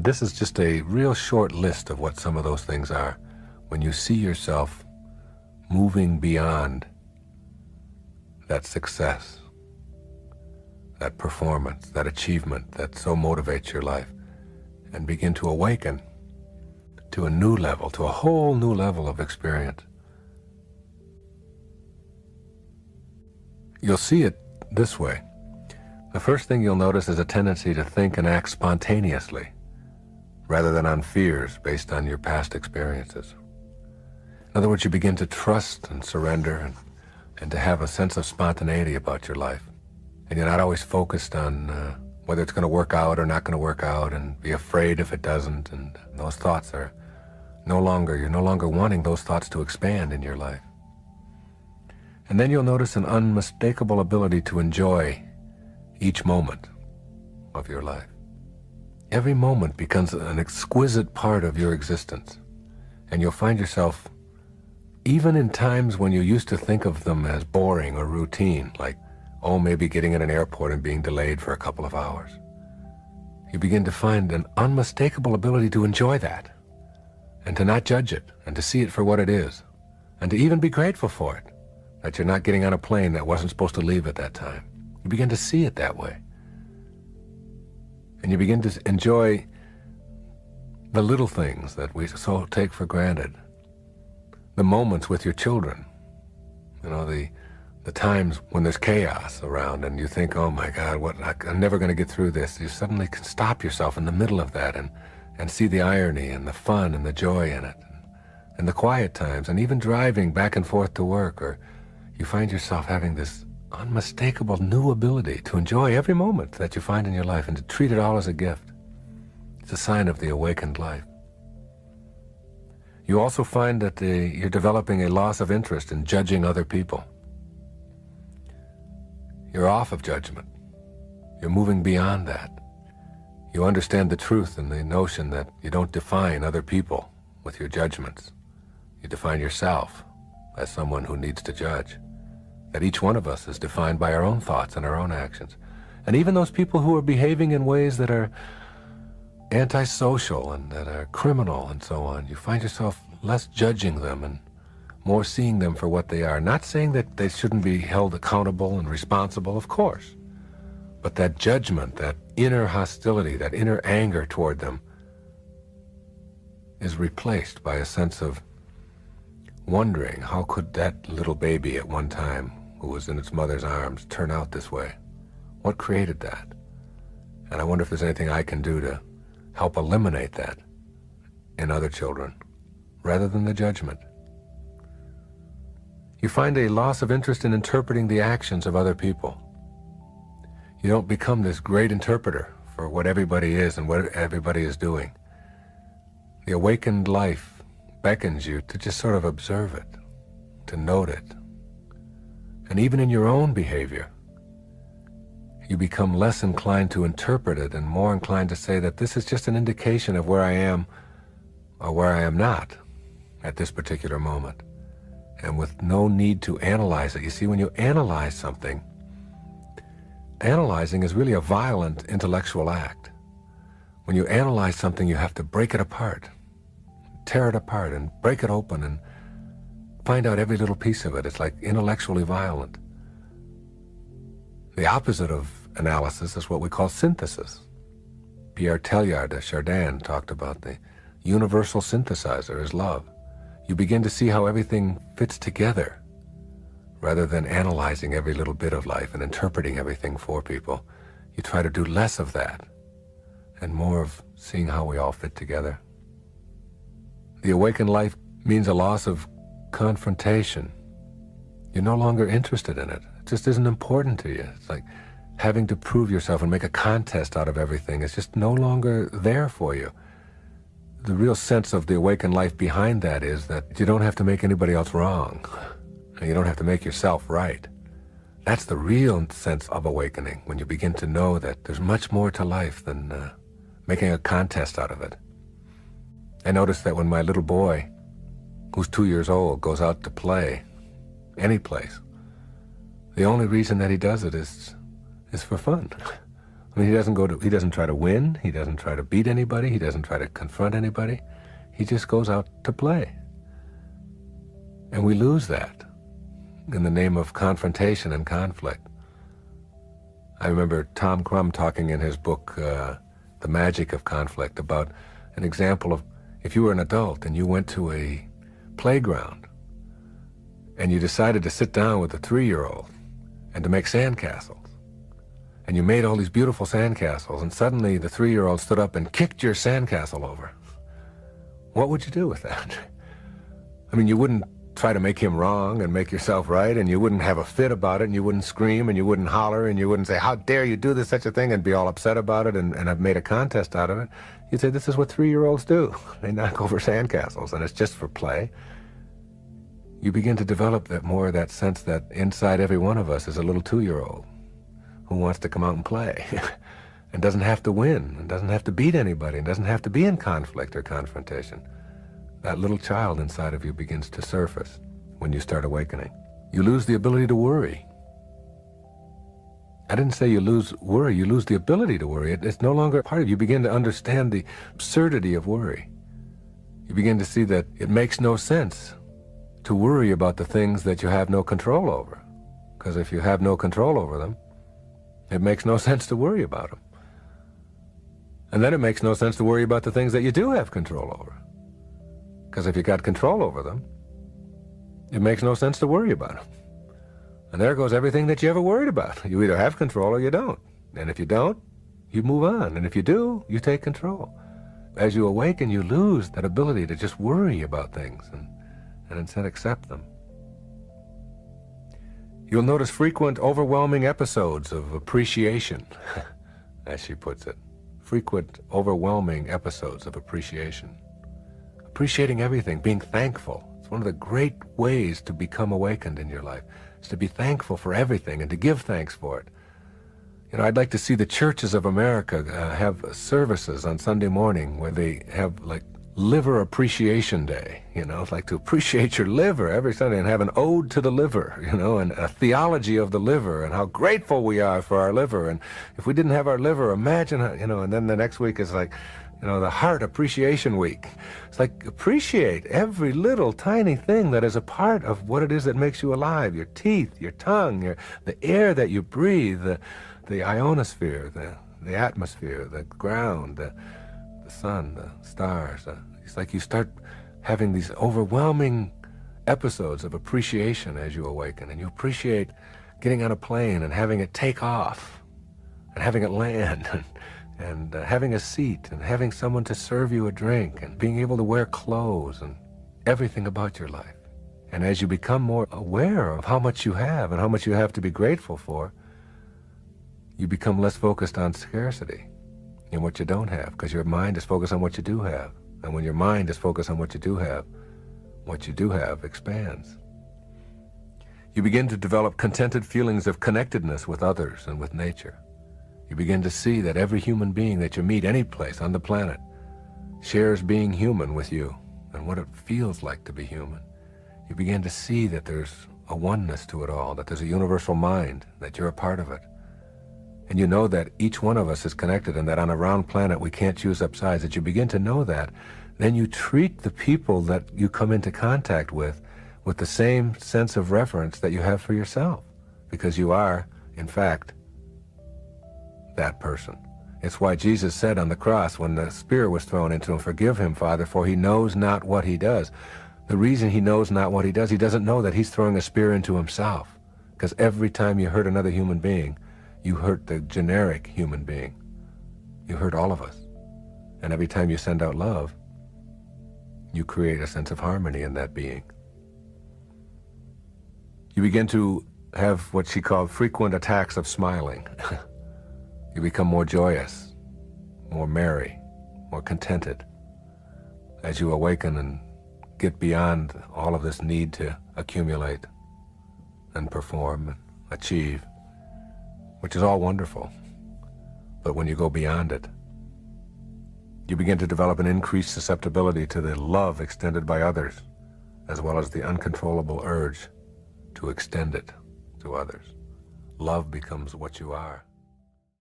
this is just a real short list of what some of those things are. When you see yourself moving beyond that success, that performance, that achievement that so motivates your life, and begin to awaken to a new level, to a whole new level of experience. You'll see it this way. The first thing you'll notice is a tendency to think and act spontaneously, rather than on fears based on your past experiences. In other words, you begin to trust and surrender and to have a sense of spontaneity about your life. And you're not always focused on whether it's going to work out or not going to work out, and be afraid if it doesn't. And those thoughts are you're no longer wanting those thoughts to expand in your life. And then you'll notice an unmistakable ability to enjoy each moment of your life. Every moment becomes an exquisite part of your existence. And you'll find yourself, even in times when you used to think of them as boring or routine, like, maybe getting in an airport and being delayed for a couple of hours, you begin to find an unmistakable ability to enjoy that, and to not judge it, and to see it for what it is, and to even be grateful for it, that you're not getting on a plane that wasn't supposed to leave at that time. You begin to see it that way. And you begin to enjoy the little things that we so take for granted. The moments with your children. The times when there's chaos around and you think, oh my God, I'm never going to get through this. You suddenly can stop yourself in the middle of that and see the irony and the fun and the joy in it. And the quiet times, and even driving back and forth to work, or you find yourself having this unmistakable new ability to enjoy every moment that you find in your life and to treat it all as a gift. It's a sign of the awakened life. You also find that you're developing a loss of interest in judging other people. You're off of judgment. You're moving beyond that. You understand the truth and the notion that you don't define other people with your judgments. You define yourself as someone who needs to judge. That each one of us is defined by our own thoughts and our own actions. And even those people who are behaving in ways that are antisocial and that are criminal and so on, you find yourself less judging them and more seeing them for what they are. Not saying that they shouldn't be held accountable and responsible, of course. But that judgment, that inner hostility, that inner anger toward them is replaced by a sense of wondering, how could that little baby at one time who was in its mother's arms turn out this way? What created that? And I wonder if there's anything I can do to help eliminate that in other children, rather than the judgment. You find a loss of interest in interpreting the actions of other people. You don't become this great interpreter for what everybody is and what everybody is doing. The awakened life beckons you to just sort of observe it, to note it. And even in your own behavior, you become less inclined to interpret it and more inclined to say that this is just an indication of where I am or where I am not at this particular moment. And with no need to analyze it. You see, when you analyze something, analyzing is really a violent intellectual act. When you analyze something, you have to break it apart, tear it apart and break it open and find out every little piece of it. It's like intellectually violent. The opposite of analysis is what we call synthesis. Pierre Teilhard de Chardin talked about the universal synthesizer is love. You begin to see how everything fits together. Rather than analyzing every little bit of life and interpreting everything for people, you try to do less of that and more of seeing how we all fit together. The awakened life means a loss of confrontation. You're no longer interested in it. It just isn't important to you. It's like having to prove yourself and make a contest out of everything. It's just no longer there for you. The real sense of the awakened life behind that is that you don't have to make anybody else wrong. And you don't have to make yourself right. That's the real sense of awakening, when you begin to know that there's much more to life than making a contest out of it. I noticed that when my little boy, who's 2 years old, goes out to play, any place, the only reason that he does it is for fun. I mean, he doesn't try to win. He doesn't try to beat anybody. He doesn't try to confront anybody. He just goes out to play. And we lose that in the name of confrontation and conflict. I remember Tom Crum talking in his book, The Magic of Conflict, about an example of if you were an adult and you went to a playground and you decided to sit down with a 3-year-old and to make sandcastles. And you made all these beautiful sandcastles, and suddenly the 3-year-old stood up and kicked your sandcastle over. What would you do with that? I mean, you wouldn't try to make him wrong and make yourself right, and you wouldn't have a fit about it, and you wouldn't scream, and you wouldn't holler, and you wouldn't say, how dare you do this, such a thing, and be all upset about it, and I've made a contest out of it. You'd say, this is what 3-year-olds do. They knock over sandcastles, and it's just for play. You begin to develop that sense that inside every one of us is a little 2-year-old who wants to come out and play and doesn't have to win and doesn't have to beat anybody and doesn't have to be in conflict or confrontation. That little child inside of you begins to surface when you start awakening. You lose the ability to worry. I didn't say you lose worry, you lose the ability to worry. It's no longer part of you. You begin to understand the absurdity of worry. You begin to see that it makes no sense to worry about the things that you have no control over. Because if you have no control over them, it makes no sense to worry about them. And then it makes no sense to worry about the things that you do have control over. Because if you got control over them, it makes no sense to worry about them. And there goes everything that you ever worried about. You either have control or you don't. And if you don't, you move on. And if you do, you take control. As you awaken, you lose that ability to just worry about things and instead accept them. You'll notice frequent, overwhelming episodes of appreciation, as she puts it. Frequent, overwhelming episodes of appreciation. Appreciating everything, being thankful. It's one of the great ways to become awakened in your life, is to be thankful for everything and to give thanks for it. You know, I'd like to see the churches of America have services on Sunday morning where they have like Liver Appreciation Day, you know, it's like to appreciate your liver every Sunday and have an ode to the liver, you know, and a theology of the liver and how grateful we are for our liver. And if we didn't have our liver, imagine, you know, and then the next week is like, you know, the Heart Appreciation Week. It's like appreciate every little tiny thing that is a part of what it is that makes you alive. Your teeth, your tongue, the air that you breathe, the ionosphere, the atmosphere, the ground, the sun, the stars. It's like you start having these overwhelming episodes of appreciation as you awaken, and you appreciate getting on a plane and having it take off and having it land and having a seat and having someone to serve you a drink and being able to wear clothes and everything about your life. And as you become more aware of how much you have and how much you have to be grateful for, you become less focused on scarcity and what you don't have, because your mind is focused on what you do have. And when your mind is focused on what you do have expands. You begin to develop contented feelings of connectedness with others and with nature. You begin to see that every human being that you meet any place on the planet shares being human with you and what it feels like to be human. You begin to see that there's a oneness to it all, that there's a universal mind, that you're a part of it. And you know that each one of us is connected and that on a round planet we can't choose up sides. That you begin to know that, then you treat the people that you come into contact with the same sense of reverence that you have for yourself, because you are, in fact, that person. It's why Jesus said on the cross when the spear was thrown into him, "Forgive him, Father, for he knows not what he does." The reason he knows not what he does, he doesn't know that he's throwing a spear into himself. Because every time you hurt another human being, you hurt the generic human being. You hurt all of us. And every time you send out love, you create a sense of harmony in that being. You begin to have what she called frequent attacks of smiling. You become more joyous, more merry, more contented as you awaken and get beyond all of this need to accumulate and perform and achieve, which is all wonderful. But when you go beyond it, you begin to develop an increased susceptibility to the love extended by others, as well as the uncontrollable urge to extend it to others. Love becomes what you are.